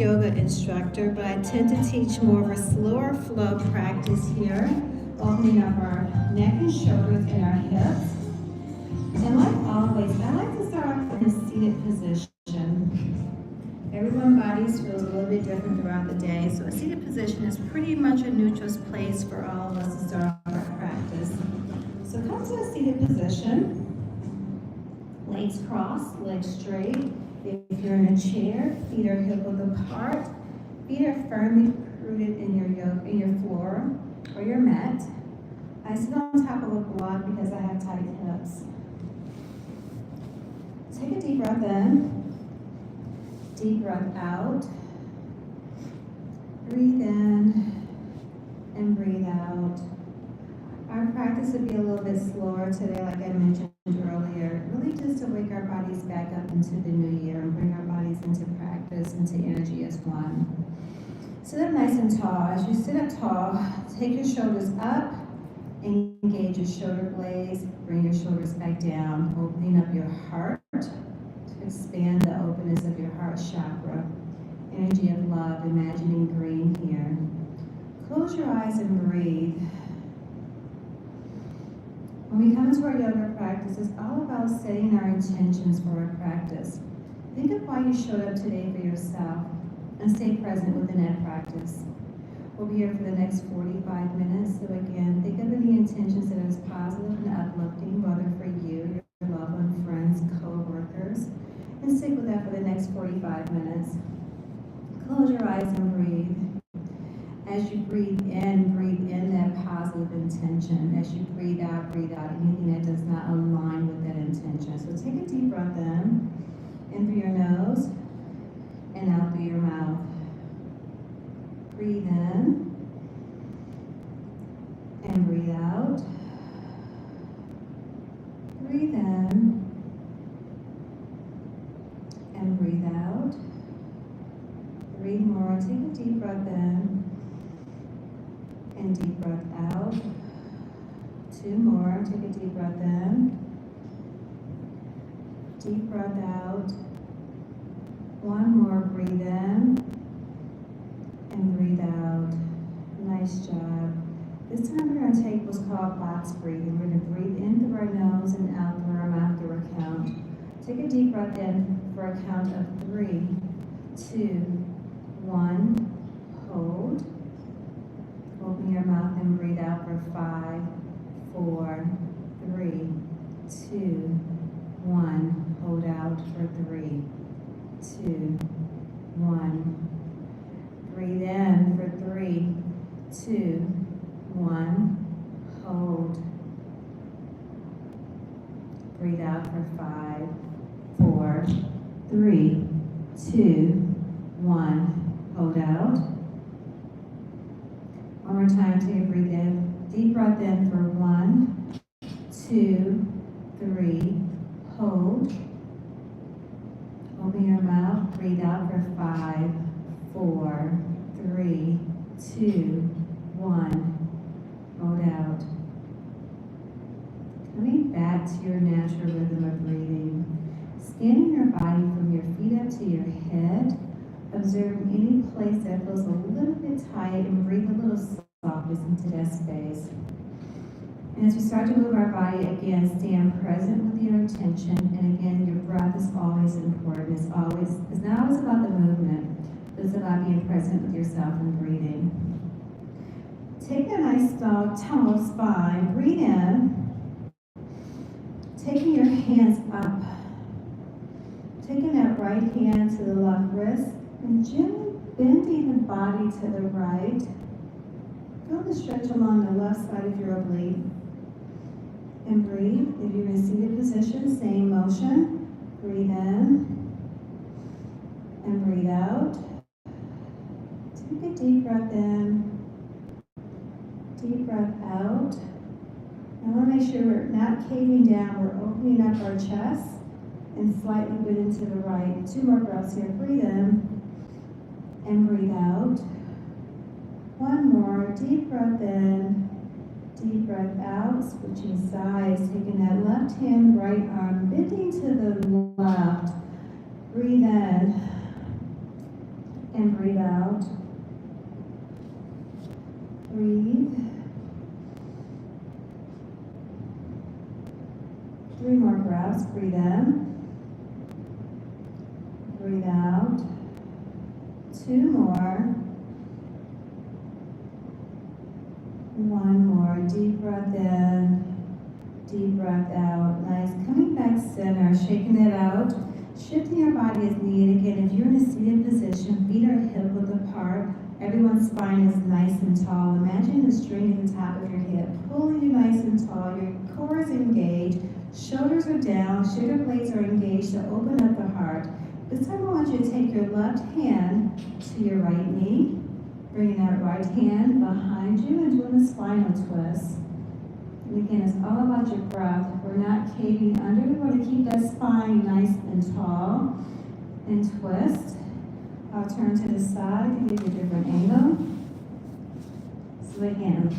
yoga instructor, but I tend to teach more of a slower flow practice here, opening up our neck and shoulders and our hips. And like always, I like to start off in a seated position. Everyone's bodies feels a little bit different throughout the day, so a seated position is pretty much a neutral place for all of us to start off our practice. So come to a seated position. Legs crossed, legs straight. If you're in a chair, feet are hip width apart. Feet are firmly rooted in your floor or your mat. I sit on top of a block because I have tight hips. Take a deep breath in, deep breath out. Breathe in and breathe out. Our practice would be a little bit slower today, like I mentioned earlier, really just to wake our bodies back up into the new year and bring our bodies into practice, into energy as one. Sit up nice and tall. As you sit up tall, take your shoulders up, engage your shoulder blades, bring your shoulders back down, opening up your heart to expand the openness of your heart chakra. Energy of love, imagining green here. Close your eyes and breathe. When we come into our yoga practice, it's all about setting our intentions for our practice. Think of why you showed up today for yourself and stay present within that practice. We'll be here for the next 45 minutes, so again, think of any intentions that are positive and uplifting, whether for you, your loved one, friends, co-workers, and stick with that for the next 45 minutes. Close your eyes and breathe. As you breathe in that positive intention. As you breathe out anything that does not align with that intention. So take a deep breath in through your nose, and out through your mouth. Breathe in, and breathe out. Breathe in, and breathe out. 3 more, take a deep breath in, and deep breath out. 2 more, take a deep breath in, deep breath out. 1 more, breathe in, and breathe out. Nice job. This time we're going to take what's called box breathing. We're going to breathe in through our nose and out through our mouth through a count. Take a deep breath in for a count of 3, 2, 1. Hold. Open your mouth and breathe out for 5, 4, 3, 2, 1. Hold out for 3, 2, 1. Breathe in for 3, 2, 1. Hold. Breathe out for 5, 4, 3, 2, 1. Hold out. One more time, take a breathe in. Deep breath in for 1, 2, 3. Hold. Open your mouth. Breathe out for 5, 4, 3, 2, 1. Hold out. Coming back to your natural rhythm of breathing. Scanning your body from your feet up to your head. Observe any place that feels a little bit tight and breathe a little softness into that space. And as we start to move our body again, stand present with your attention. And again, your breath is always important. It's not always about the movement, but it's about being present with yourself and breathing. Take a nice tall spine. Breathe in. Taking your hands up. Taking that right hand to the left wrist. And gently bending the body to the right. Feel the stretch along the left side of your oblique. And breathe. If you're in a seated position, same motion. Breathe in. And breathe out. Take a deep breath in. Deep breath out. I want to make sure we're not caving down. We're opening up our chest and slightly bending to the right. 2 more breaths here. Breathe in. And breathe out. 1 more. Deep breath in. Deep breath out. Switching sides. Taking that left hand, right arm, bending to the left. Breathe in. and breathe out. Breathe. 3 more breaths. Breathe in. Breathe out. 2 more. 1 more. Deep breath in. Deep breath out. Nice. Coming back center. Shaking it out. Shifting your body as needed. Again, if you're in a seated position, feet are hip width apart. Everyone's spine is nice and tall. Imagine the string at the top of your hip, pulling you nice and tall. Your core is engaged. Shoulders are down. Shoulder blades are engaged to open up the heart. This time I want you to take your left hand to your right knee. Bringing that right hand behind you and doing a spinal twist. And again, it's all about your breath. We're not caving under. We want to keep that spine nice and tall. And twist. I'll turn to the side to give you a different angle. So again,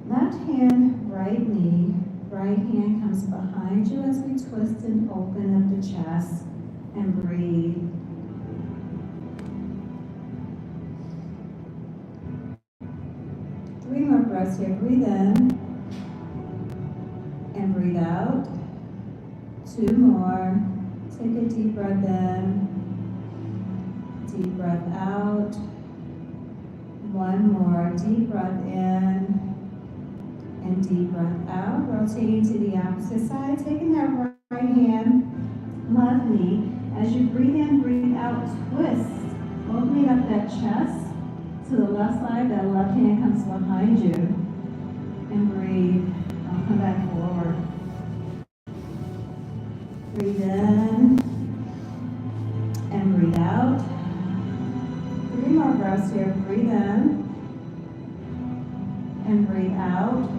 left hand, right knee. Right hand comes behind you as we twist and open up the chest. And breathe. Three more breaths here. Breathe in. And breathe out. 2 more. Take a deep breath in. Deep breath out. 1 more. Deep breath in. And deep breath out. Rotating to the opposite side. Taking that right hand, left knee. As you breathe in, breathe out, twist. Opening up that chest to the left side. That left hand comes behind you. And breathe. I'll come back forward. Breathe in. And breathe out. 3 more breaths here. Breathe in. And breathe out.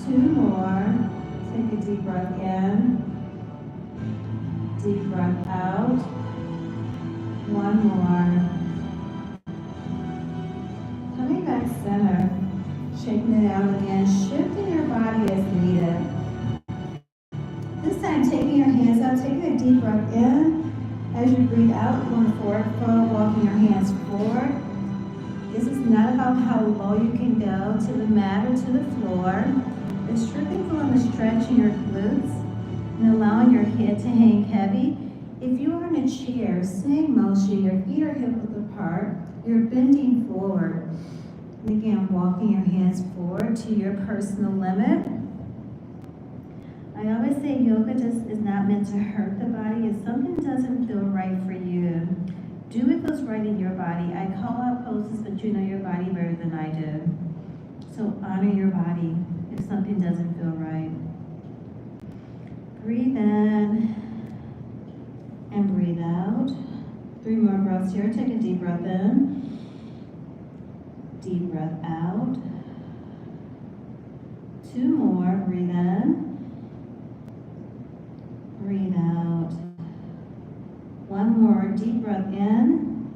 2 more. Take a deep breath in. Deep breath out. 1 more. Coming back center. Shaking it out again. Shifting your body as needed. This time, taking your hands out. Taking a deep breath in. As you breathe out, going forward fold, walking your hands forward. This is not about how low you can go to the mat or to the floor. It's strictly feeling the stretch in your glutes and allowing your head to hang heavy. If you are in a chair, same motion, your feet are hip width apart, you're bending forward. And again, walking your hands forward to your personal limit. I always say yoga just is not meant to hurt the body. If something doesn't feel right for you, do what feels right in your body. I call out poses, but you know your body better than I do. So honor your body if something doesn't feel right. Breathe in and breathe out. 3 more breaths here. Take a deep breath in. Deep breath out. 2 more. Breathe in. Breathe out. 1 more. Deep breath in.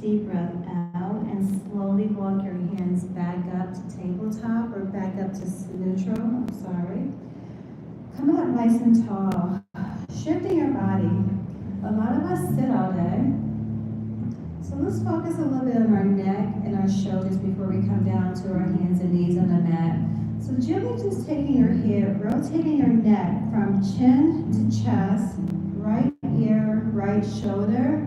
Deep breath out. And slowly walk your hands back up to tabletop or back up to neutral. I'm sorry. Coming up nice and tall. Shifting your body. A lot of us sit all day. So let's focus a little bit on our neck and our shoulders before we come down to our hands and knees on the mat. So gently just taking your head, rotating your neck from chin to chest, right ear, right shoulder.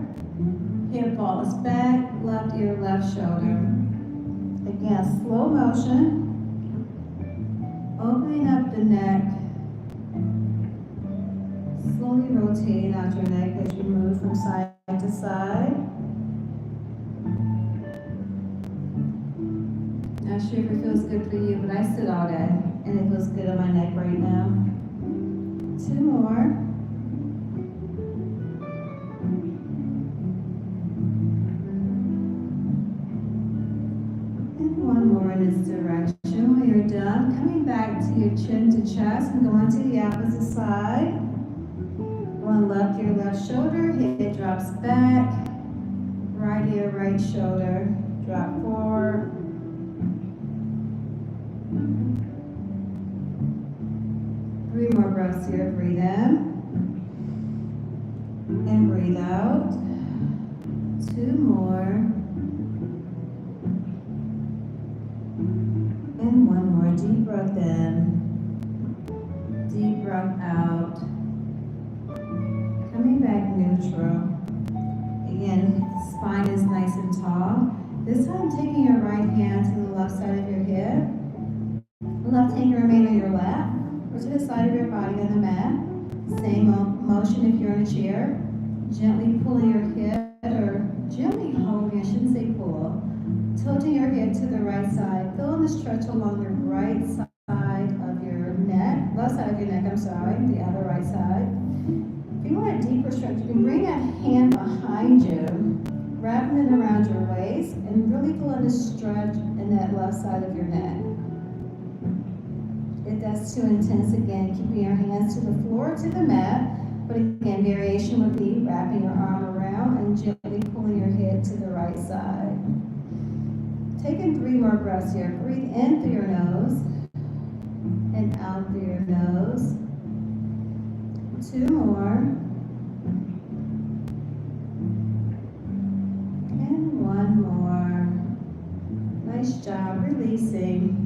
Hip falls back, left ear, left shoulder. Again, slow motion. Opening up the neck. Slowly rotating out your neck as you move from side to side. Not sure if it feels good for you, but I sit all day and it feels good on my neck right now. 2 more. And 1 more in this direction. When you're done, coming back to your chin to chest and going to the opposite side. One left ear, left shoulder, head drops back. Right ear, right shoulder, drop forward. Three more breaths here. Breathe in and breathe out. Deep breath in. Deep breath out. Coming back neutral. Again, spine is nice and tall. This time, taking your right hand to the left side of your hip. Left hand can remain on your lap or to the side of your body on the mat. Same motion if you're in a chair. Gently pulling your head or gently holding, I shouldn't say pull. Tilting your head to the right side. Feeling the stretch along the right side of your neck. Left side of your neck, I'm sorry. The other right side. If you want a deeper stretch, you can bring that hand behind you, wrapping it around your waist, and really feeling the stretch in that left side of your neck. If that's too intense, again, keeping your hands to the floor, to the mat. But again, variation would be wrapping your arm around and gently pulling your head to the right side. Taking 3 more breaths here. Breathe in through your nose and out through your nose. 2 more. And 1 more. Nice job, releasing.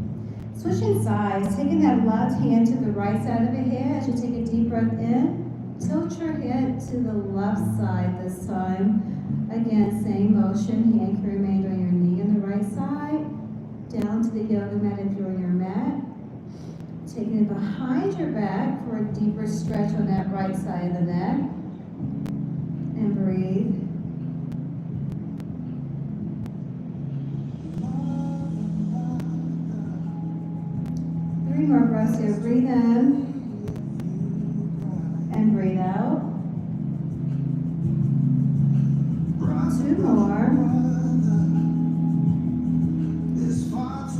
Switching sides, taking that left hand to the right side of your head as you take a deep breath in. Tilt your head to the left side this time. Again, same motion. Hand can remain on your knee on the right side. Down to the yoga mat if you're on your mat. Taking it behind your back for a deeper stretch on that right side of the neck. And breathe. Three more breaths here. Breathe in and breathe out. 2 more.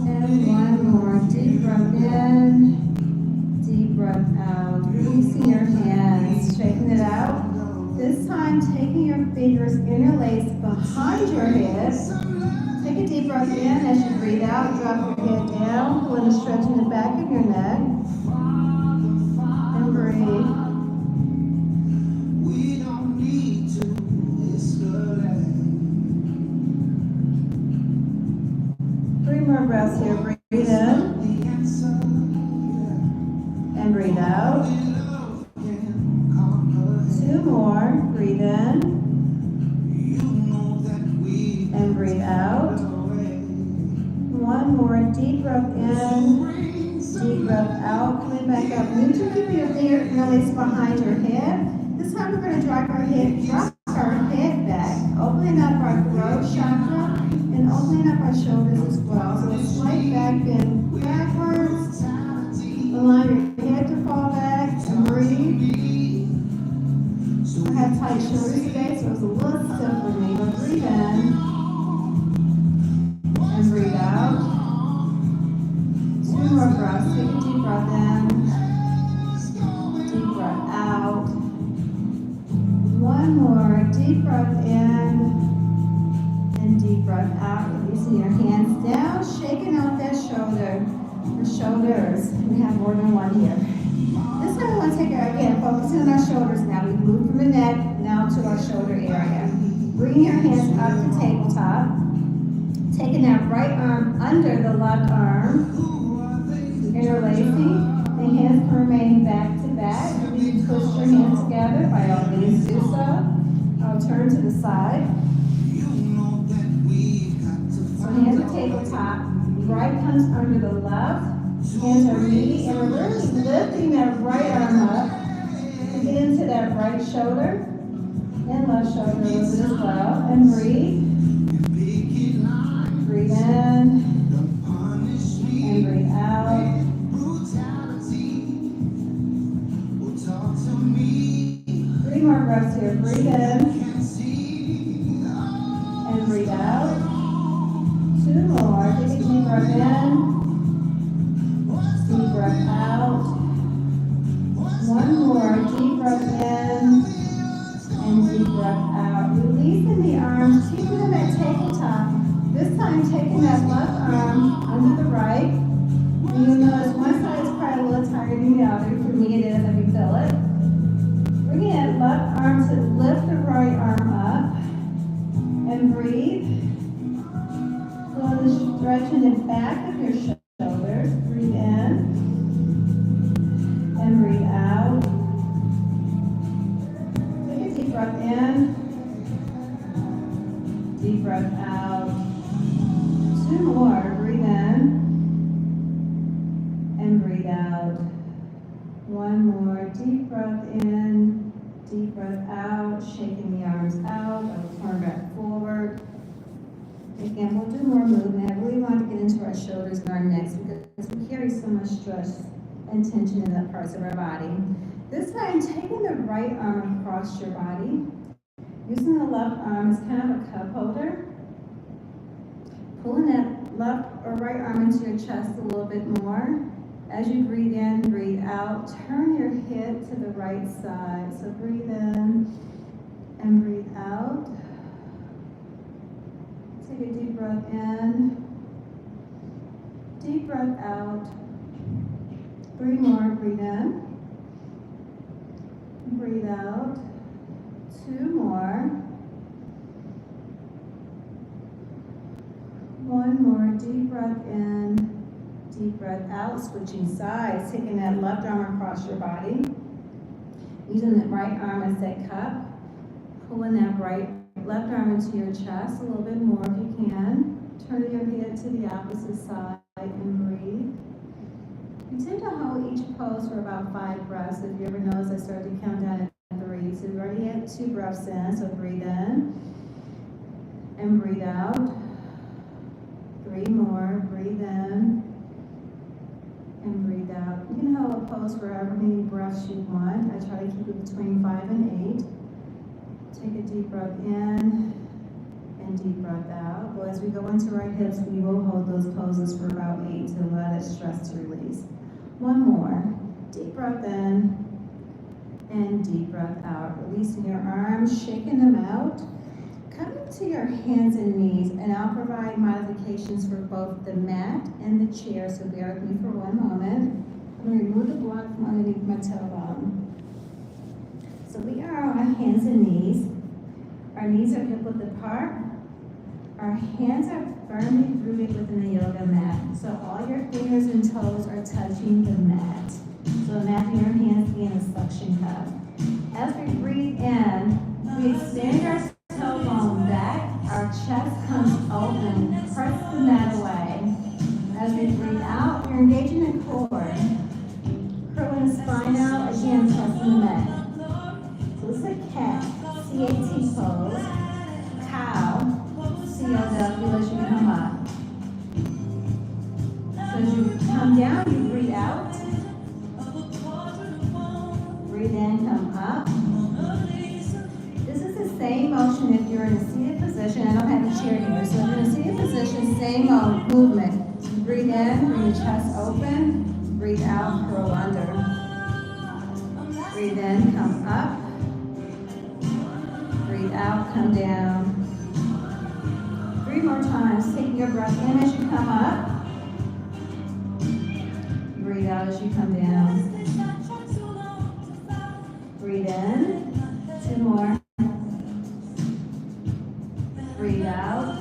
And 1 more. Deep breath in, deep breath out. Releasing your hands, straightening it out. This time, taking your fingers interlaced behind your hips. Take a deep breath in as you breathe out. Drop your head down, pulling a stretch in the back of your neck. And breathe. More breaths here. Breathe in and breathe out. 2 more. Breathe in and breathe out. 1 more. Deep breath in, deep breath out. Coming back up. Neutral. Keeping your finger released behind your head. This time we're going to drop our head back, opening up our throat chakra. And opening up our shoulders as well. So a slight back bend backwards. Allow your head to fall back and breathe. I have tight shoulders today, so it's a little stiff for me. But breathe in and breathe out. 2 more breaths. Take a deep breath in. Deep breath out. 1 more. Deep breath in. And deep breath out, releasing your hands down, shaking out that shoulder, or shoulders. We have more than one here. This time we want to take our, again, focusing on our shoulders now. We move from the neck now to our shoulder area. Bringing your hands up to tabletop. Taking that right arm under the left arm. Interlacing. The hands can remain back to back. If you twist your hands together, by all means do so. I'll turn to the side. Hands at tabletop, right comes under the left, hands are meeting, and we're really lifting that right arm up to get into that right shoulder and left shoulder a little bit as well, and breathe. Breathe in and breathe out. Three more breaths here. Breathe in and breathe out. 2 more. Take a deep breath in. Deep breath out. 1 more. Deep breath in. And deep breath out. Releasing the arms. Keeping them at tabletop. This time taking that left arm under the right. And you'll notice one side is probably a little tighter than the other. For me it is, I can feel it. Bringing that left arm to lift the right arm up. And breathe. Stretching the back of your shoulders. Breathe in deep breath in, deep breath out, shaking the arms out. I'll turn back forward. Again, we'll do more movement. I really want to get into our shoulders and our necks because we carry so much stress and tension in that parts of our body. This time, taking the right arm across your body, using the left arm as kind of a cup holder, pulling that left or right arm into your chest a little bit more. As you breathe in, breathe out, turn your head to the right side. So breathe in and breathe out. Take a deep breath in, deep breath out. 3 more, breathe in, breathe out. 2 more. 1 more, deep breath in, deep breath out, switching sides, taking that left arm across your body, using that right arm as that cup, pulling that left arm into your chest a little bit more if you can, turning your head to the opposite side and breathe. You tend to hold each pose for about 5 breaths. If you ever notice, I start to count down at 3. So we've already had 2 breaths in, so breathe in and breathe out. 3 more, breathe in and breathe out. You can hold a pose for however many breaths you want. I try to keep it between 5 and 8. Take a deep breath in and deep breath out. Well, as we go into our hips, we will hold those poses for about 8 to allow that stress to release. 1 more, deep breath in and deep breath out. Releasing your arms, shaking them out. Coming to your hands and knees, and I'll provide modifications for both the mat and the chair, so bear with me for 1 moment. I'm going to remove the block from underneath my tailbone. So we are on our hands and knees. Our knees are hip width apart. Our hands are firmly rooted within the yoga mat. So all your fingers and toes are touching the mat. So imagine your hands being a suction cup. As we breathe in, we extend our tailbone back. Our chest comes open. Press the mat away. As we breathe out, we're engaging the core. Curling the spine out, again pressing the mat. So this is a cat, C-A-T pose. Cow, C-O-W as you come up. So as you come down, you breathe out. Breathe in, come up. This is the same motion if you're in a seated position. I don't have a chair here. So if you're in a seated position, same movement. So breathe in, bring the chest open. Breathe out, curl under. Breathe in, come up. Breathe out, come down. 3 more times. Take your breath in as you come up. Breathe out as you come down. Breathe in. 2 more. Breathe out.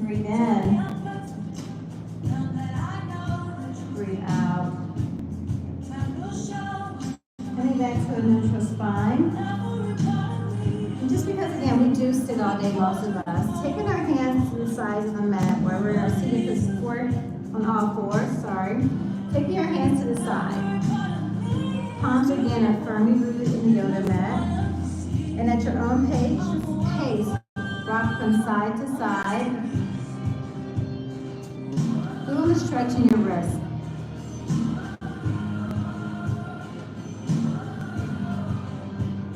Breathe in. Breathe out. Coming back to a neutral spine. And just because, again, we do sit all day, most of us, taking our hands to the sides of the mat where we are seated for support on all 4, Taking your hands to the side. Palms again are firmly rooted in the yoga mat. And at your own pace, rock from side to side. Feeling the stretch in your wrist.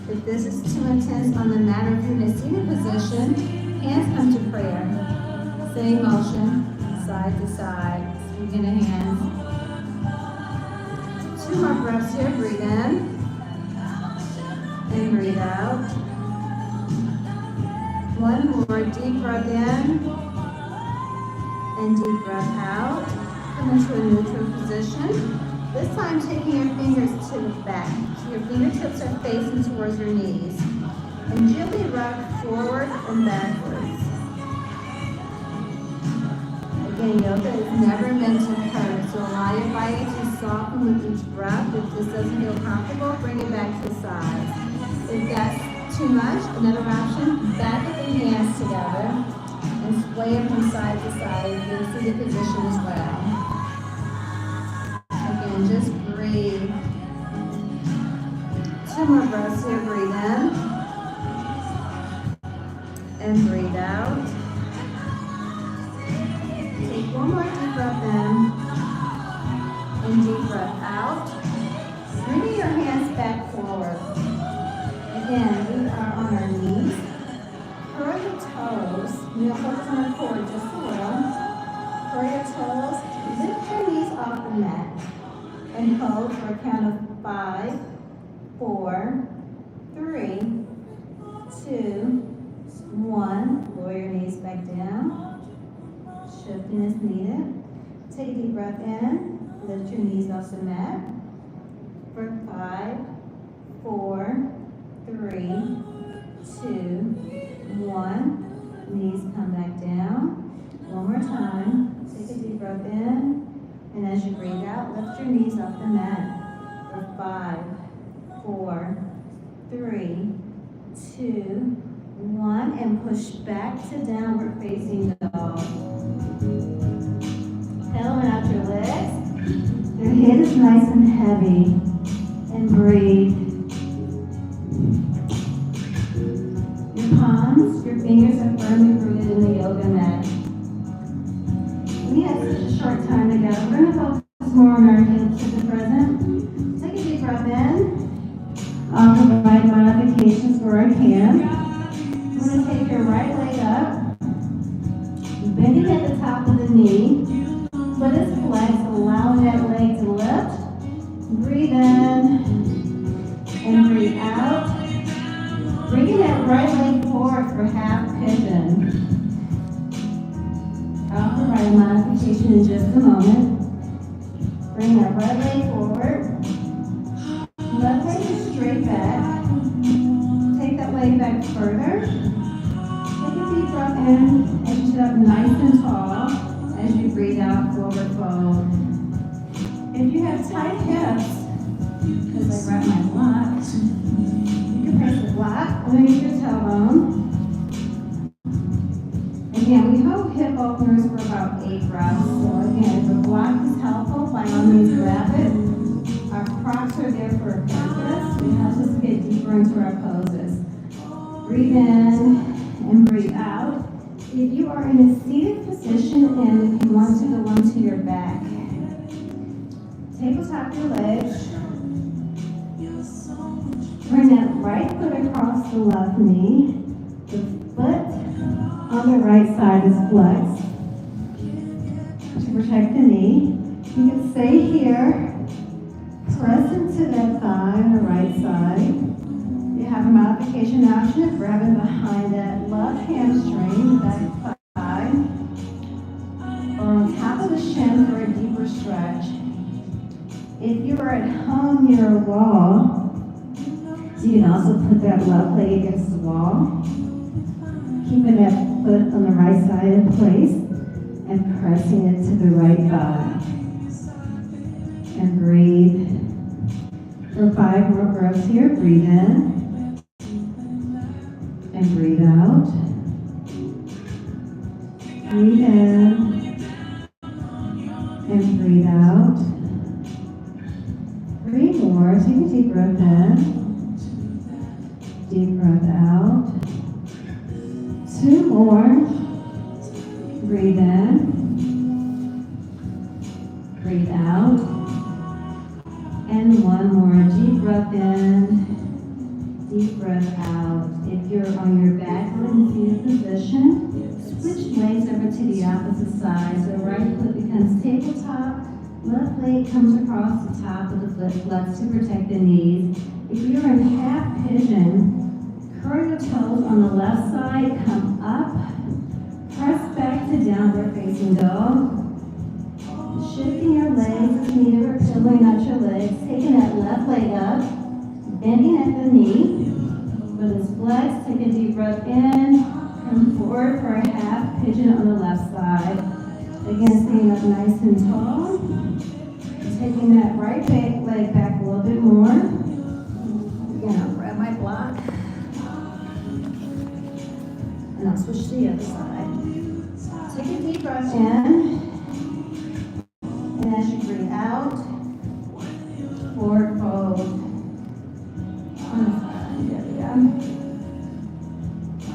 If this is too intense on the mat or if you're in a seated position, hands come to prayer. Same motion, side to side, sweeping the hands. 2 more breaths here, breathe in. And breathe out. 1 more, deep breath in. And deep breath out. Come into a neutral position. This time taking your fingers to the back. So your fingertips are facing towards your knees. And gently rock forward and backwards. Again, yoga is never meant to hurt, so allow your body to soften with each breath. If this doesn't feel comfortable, bring it back to the sides. If that's too much, another option, back of the hands together and sway it from side to side in a seated position as well. and just breathe. 2 more breaths here. Breathe in and breathe out. Take 1 more deep breath in and deep breath out. Bringing your hands back forward. Again, we are on our knees. Curl your toes. We'll focus on our core just a little. Curl your toes. Lift your knees off the mat. And hold for a count of 5, 4, 3, 2, 1. Lower your knees back down. Shifting as needed. Take a deep breath in. Lift your knees off the mat. For 5, 4, 3, 2, 1. Knees come back down. One more time. Take a deep breath in. And as you breathe out, lift your knees off the mat. For 5, 4, 3, 2, 1. And push back to downward facing dog. Elevate out your legs. Your head is nice and heavy. And breathe. Your palms, your fingers are firmly rooted in the yoga mat. We have such a short time together. We're going to focus more on our hips at the present. Take a deep breath in. I'll provide modifications where I can. I'm going to take your right leg up, bending at the top of the knee. Foot is flexed, allowing that leg to lift. Breathe in and breathe out. Bringing that right leg forward for half pigeon. I'll provide a modification in just a moment. Bring that right leg forward. Left leg is straight back. Take that leg back further. Take a deep breath in as you sit up nice and tall. As you breathe out, forward fold. If you have tight hips, because I wrap my block, you can press the block underneath your tailbone. Again, we hold hip openers for about 8 breaths. So again, if the block is helpful, by all means grab it. Our props are there for a purpose. It helps us get deeper into our poses. Breathe in and breathe out. If you are in a seated position and if you want to go onto your back, tabletop your legs. Bring that right foot across the left knee. The foot on the right side is flexed to protect the knee. You can stay here, press into that thigh on the right side. You have a modification option of grabbing behind that left hamstring, the back thigh, or on top of the shin for a deeper stretch. If you are at home near a wall, you can also put that left leg against the wall, keeping that foot on the right side in place and pressing it to the right thigh. And breathe. For 5 more breaths here, breathe in and breathe out. Breathe in and breathe out. 3 more. Take a deep breath in. Deep breath out. 2 more. Breathe in. Breathe out. And 1 more. Deep breath in. Deep breath out. If you're on your back or in seated position, switch legs over to the opposite side. So right foot becomes tabletop. Left leg comes across the top of the foot, flex to protect the knees. If you're in half pigeon, curl your toes on the left side, come up, press back to downward facing dog. Shifting your legs as needed, or pillowing out your legs, taking that left leg up, bending at the knee. Foot is flexed, take a deep breath in, come forward for a half pigeon on the left side. Again, staying up nice and tall. Taking that right leg back a little bit more. Again, I'll grab my block. And I'll switch to the other side. Take a deep breath in. And as you breathe out, forward fold.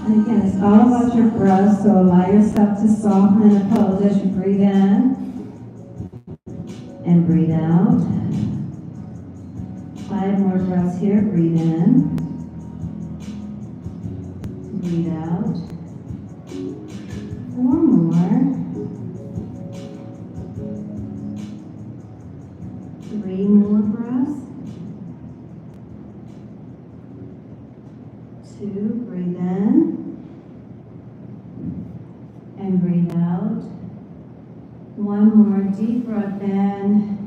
And again, it's all about your breath, so allow yourself to soften in the pose as you breathe in and breathe out. 5 more breaths here. Breathe in, breathe out. 4 more. 3 more breaths. 2, breathe in and breathe out. 1 more deep breath in,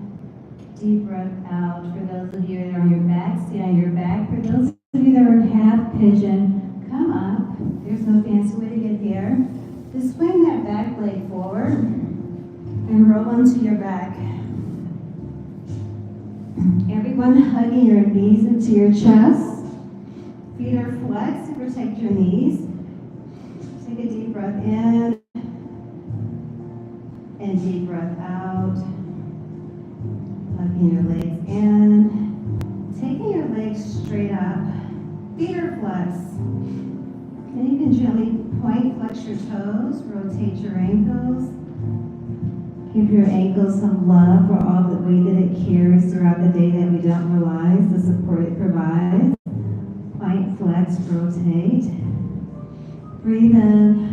deep breath out. For those of you that are on your back, stay on your back. For those of you that are in half pigeon, come up. There's no fancy way to get here. Just swing that back leg forward and roll onto your back. Everyone hugging your knees into your chest. Feet are flexed to protect your knees. Take a deep breath in and deep breath out. Hugging your legs in. Taking your legs straight up. Feet are flexed. And you can gently point, flex your toes, rotate your ankles. Give your ankles some love for all the weight that it carries throughout the day that we don't realize, the support it provides. Point, flex, rotate. Breathe in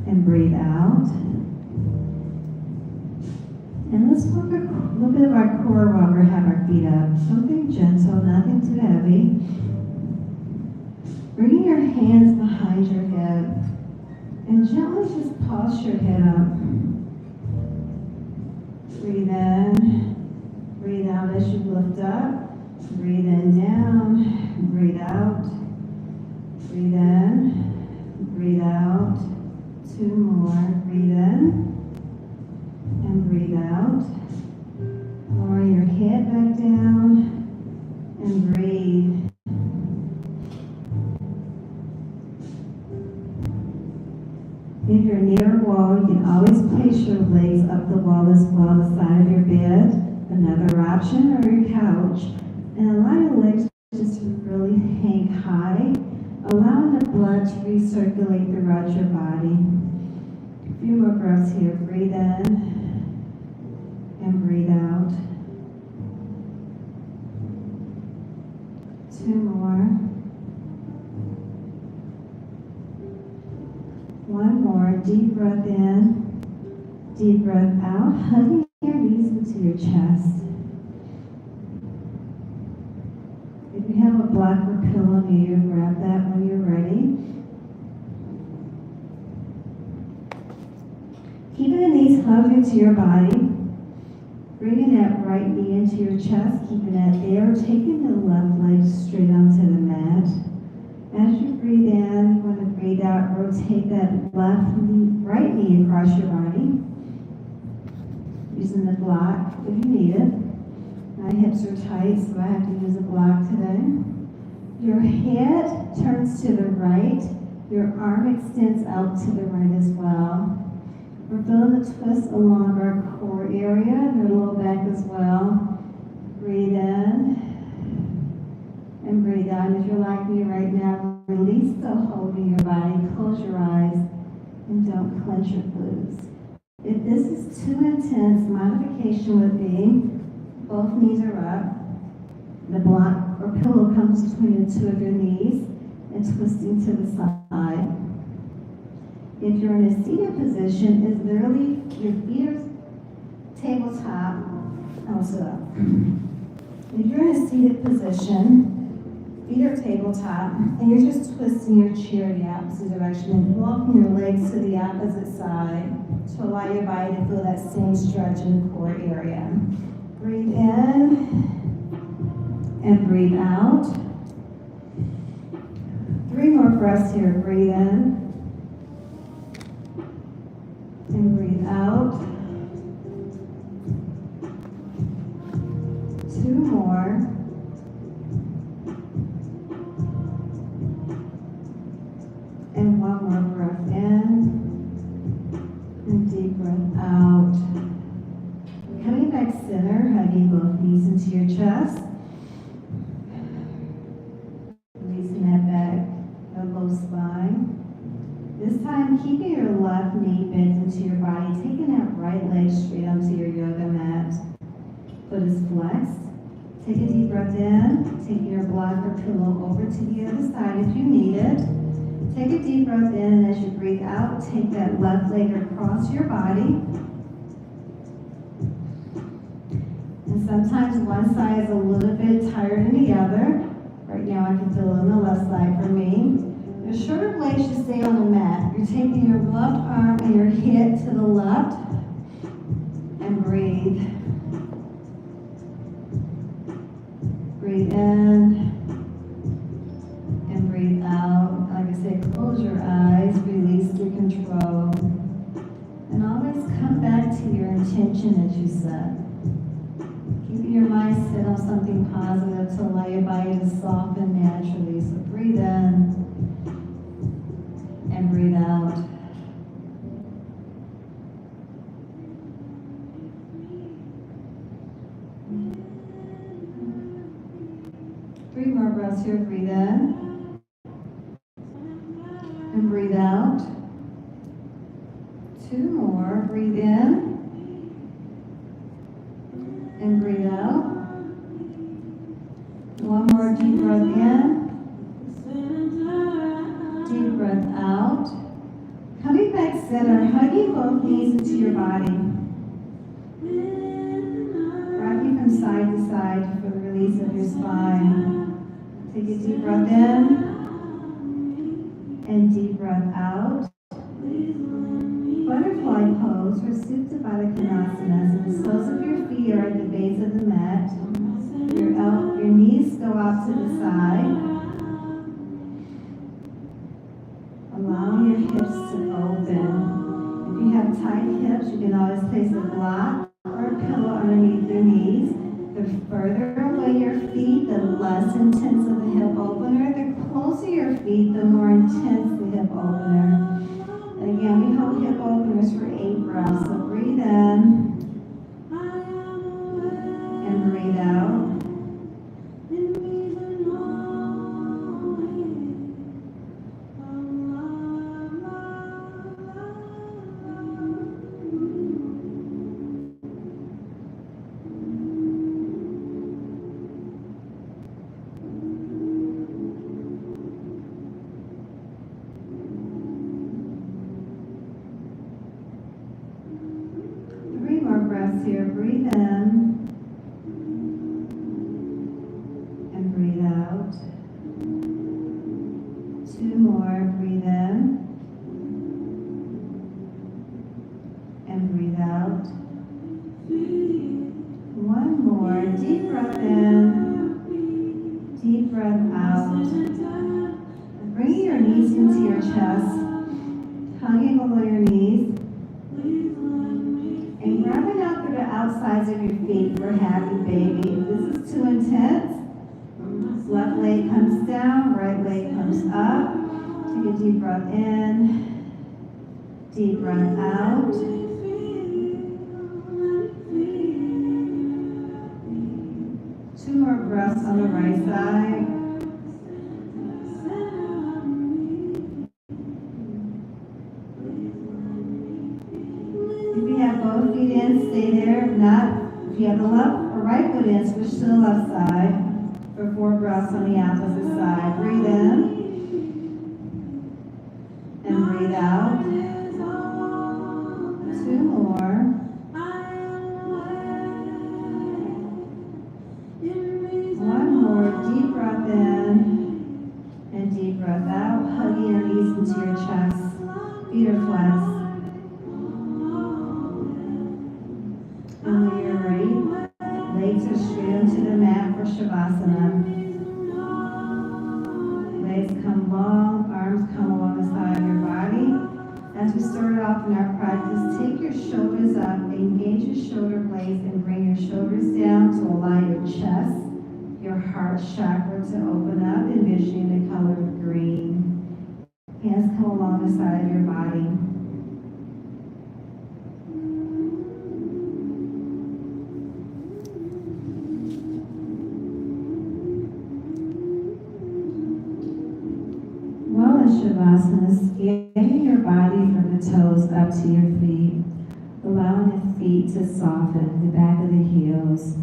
and breathe out. And let's work a little bit of our core while we have our feet up. Something gentle, nothing too heavy. Bringing your hands behind your head and gently just pulse your head up. Breathe in, breathe out as you lift up. Breathe in down, breathe out. Breathe in, breathe out. 2 more. Breathe in and breathe out. Lower your head back down and breathe. If you're near a wall, you can always place your legs up the wall as well, the side of your bed, another option, or your couch. And allow your legs just to really hang high, allowing the blood to recirculate throughout your body. A few more breaths here. Breathe in and breathe out. 2 more. 1 more. Deep breath in, deep breath out. Hugging your knees into your chest. If you have a block or pillow near you, grab that when you're ready. Keeping the knees hugged into your body. Bringing that right knee into your chest, keeping that there. Taking the left leg straight onto the mat. As you breathe in, you want to breathe out, rotate that right knee across your body. Using the block if you need it. My hips are tight, so I have to use a block today. Your head turns to the right. Your arm extends out to the right as well. We're feeling the twist along our core area and the low back as well. Breathe in and breathe out. If you're like me right now, release the hold in your body. Close your eyes and don't clench your glutes. If this is too intense, modification would be both knees are up. The block or pillow comes between the 2 of your knees and twisting to the side. If you're in a seated position, it's literally your feet are tabletop. I'll sit up. If you're in a seated position, feet are tabletop, and you're just twisting your chair the opposite direction and walking your legs to the opposite side to allow your body to feel that same stretch in the core area. Breathe in and breathe out. 3 more breaths here. Breathe in and breathe out. 2 more. And 1 more breath in and deep breath out. Coming back center, hugging both knees into your chest. Releasing that back, elbow, spine. This time, keeping your left knee bent into your body, taking that right leg straight onto your yoga mat. Foot is flexed. Take a deep breath in. Take your block or pillow over to the other side if you need it. Take a deep breath in, and as you breathe out, take that left leg across your body. And sometimes one side is a little bit tighter than the other. Right now I can feel it on the left side for me. Your shoulder blade should stay on the mat. You're taking your left arm and your hip to the left. And breathe. Breathe in. And breathe out. Like I said, close your eyes. Release your control. And always come back to your intention that you set. Keep your mind set on something positive to allow your body to soften naturally. So breathe in and breathe out. Three more breaths here. Breathe in and breathe out. Two more. Breathe in and breathe out. One more deep breath in. Deep breath out. Coming back center, hugging both knees into your body. Rocking from side to side for the release of your spine. Take a deep breath in and deep breath out. Butterfly pose for Supta Baddha Konasana. So the soles of your feet are at the base of the mat. Your knees go out to the side. Allowing your hips to open. If you have tight hips, you can always place a block or a pillow underneath your knees. The further away your feet, the less intense of the hip opener. The closer your feet, the more intense the hip opener. And again, we hold hip openers for 8 breaths. So breathe in and breathe out. Here, breathe in and breathe out. 2 more, breathe in and breathe out. 1 more, deep breath in, deep breath out. And bring your knees into your chest, hugging below your knees. And grabbing out through the outsides of your feet for happy baby. If this is too intense, left leg comes down, right leg comes up. Take a deep breath in, deep breath out. 2 more breaths on the right side. Both feet in, stay there. If not, if you have the left or right foot in, switch to the left side for 4 breaths on the opposite side. Breathe in and breathe out. 2 more. 1 more. Deep breath in and deep breath out. Hugging your knees into your chest. Feet are flexed. And when you're ready, legs are straight onto the mat for Shavasana. Legs come long, arms come along the side of your body. As we started off in our practice, take your shoulders up, engage your shoulder blades, and bring your shoulders down to allow your chest, your heart chakra to open up, envisioning the color of green. Hands come along the side of your body. toes up to your feet, allowing the feet to soften, the back of the heels.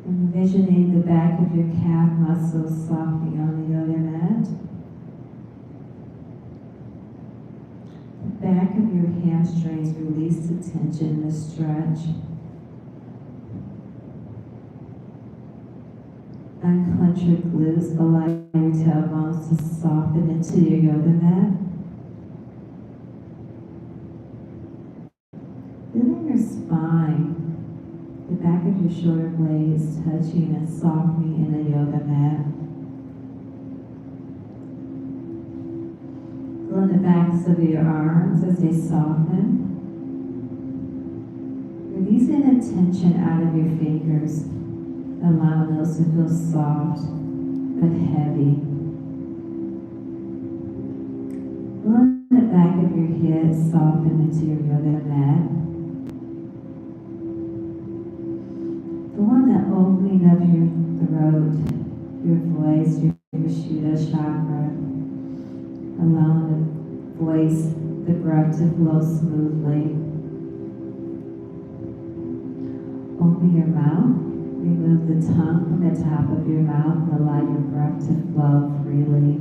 Envisioning the back of your calf muscles softening on the yoga mat. The back of your hamstrings release the tension, the stretch. Unclench your glutes, allow your tailbones to soften into your yoga mat. Feeling your spine, the back of your shoulder blades touching and softening in the yoga mat. Feel the backs of your arms as they soften. Releasing the tension out of your fingers, allowing those to feel soft but heavy. Feeling the back of your head soften into your yoga mat. Feeling the opening of your throat, your voice, your Vishuddha chakra, allowing the voice, the breath to flow smoothly. Open your mouth, remove the tongue from the top of your mouth and allow your breath to flow freely.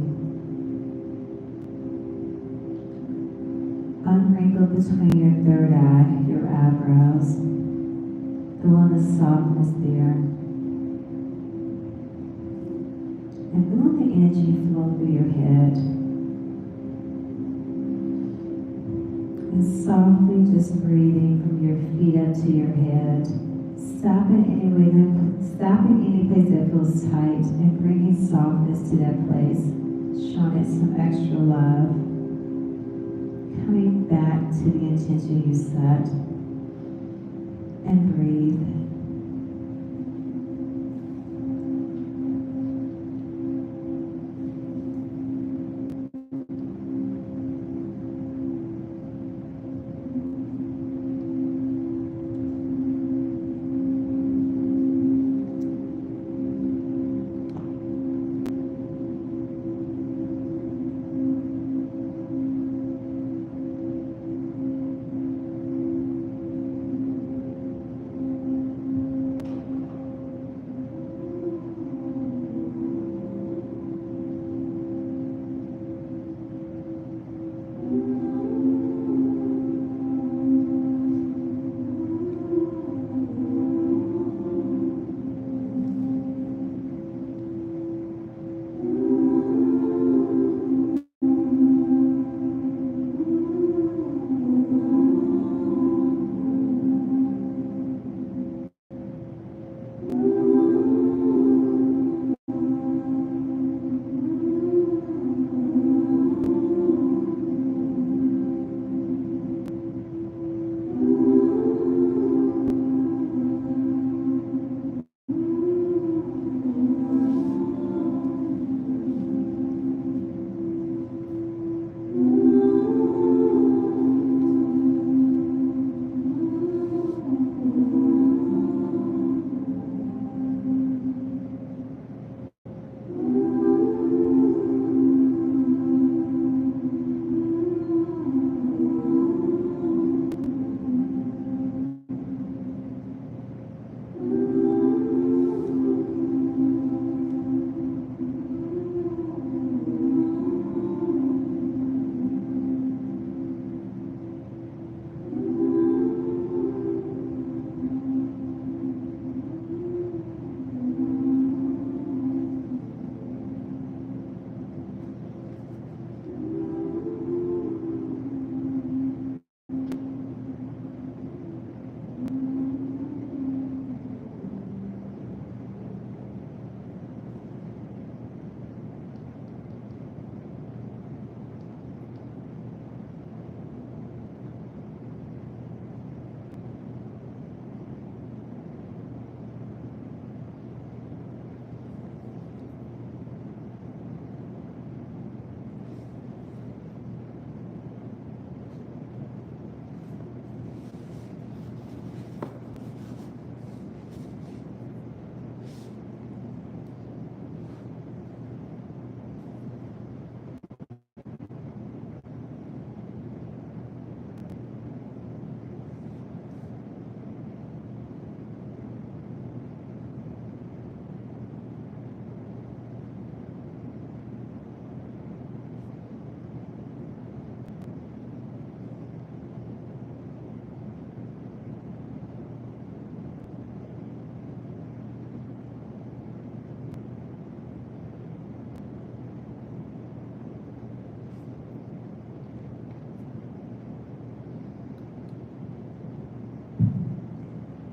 Unwrinkle between your third eye, your eyebrows. Feeling the softness there. And feeling the energy flow through your head. And softly just breathing from your feet up to your head. Stopping any place that feels tight and bringing softness to that place. Showing it some extra love. Coming back to the intention you set. And breathe.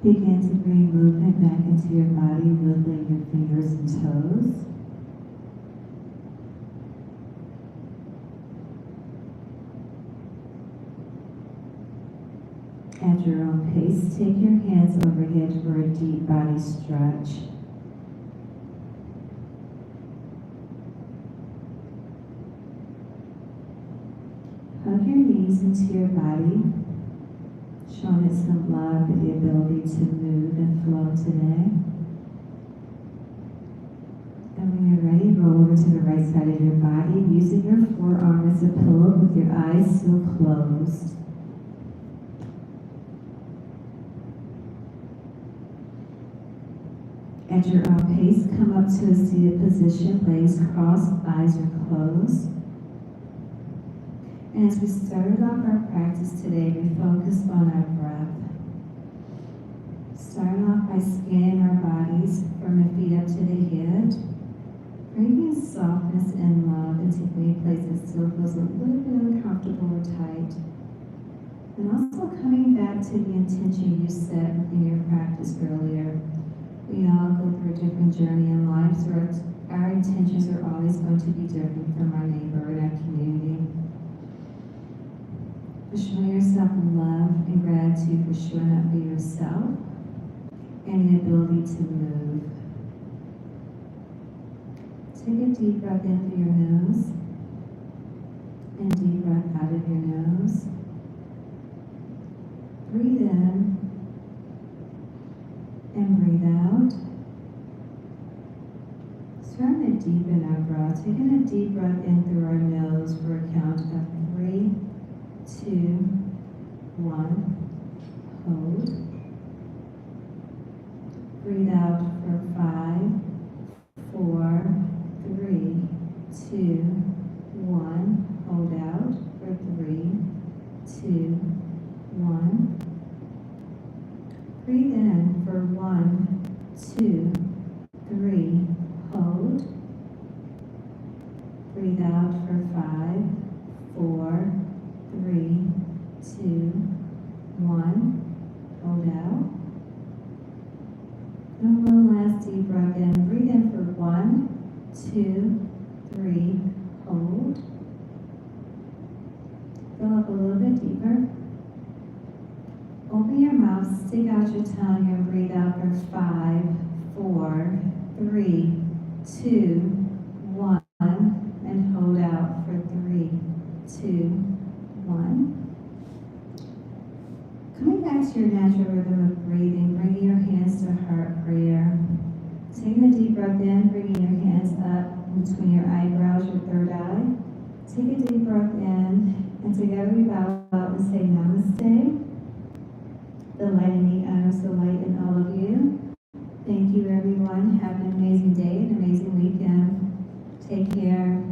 Begin to bring movement back into your body, wiggling your fingers and toes. At your own pace, take your hands overhead for a deep body stretch. Hug your knees into your body, showing it some love and the ability to move and flow today. And when you're ready, roll over to the right side of your body, using your forearm as a pillow with your eyes still closed. At your own pace, come up to a seated position, legs crossed, eyes are closed. And as we started off our practice today, we focused on our breath. Start off by scanning our bodies from the feet up to the head, bringing softness and love into any place that still feels a little bit uncomfortable or tight. And also coming back to the intention you set within your practice earlier. We all go through a different journey in life, so our intentions are always going to be different from our neighbor and our community. For showing yourself love and gratitude for showing up for yourself and the ability to move. Take a deep breath in through your nose and deep breath out of your nose. Breathe in and breathe out. Starting to deepen our breath, taking a deep breath in through our nose for a count of 3, 2, 1. Hold. Breathe out for 5, 4, 3, 2, 1. Hold out for 3, 2, 1. Breathe in for 1, 2, 3. Hold. Breathe out for 5, 4, 3, 2, 1. Hold out. And one last deep breath in. Breathe in for 1, 2, 3. Hold. Fill up a little bit deeper. Open your mouth, stick out your tongue, and breathe out for 5, 4, 3, 2, 1. And hold out for 3, 2, 1. Coming back to your natural rhythm of breathing, bringing your hands to heart prayer. Taking a deep breath in, bringing your hands up between your eyebrows, your third eye. Take a deep breath in, and together we bow out and say namaste. The light in me honors the light in all of you. Thank you, everyone. Have an amazing day, an amazing weekend. Take care.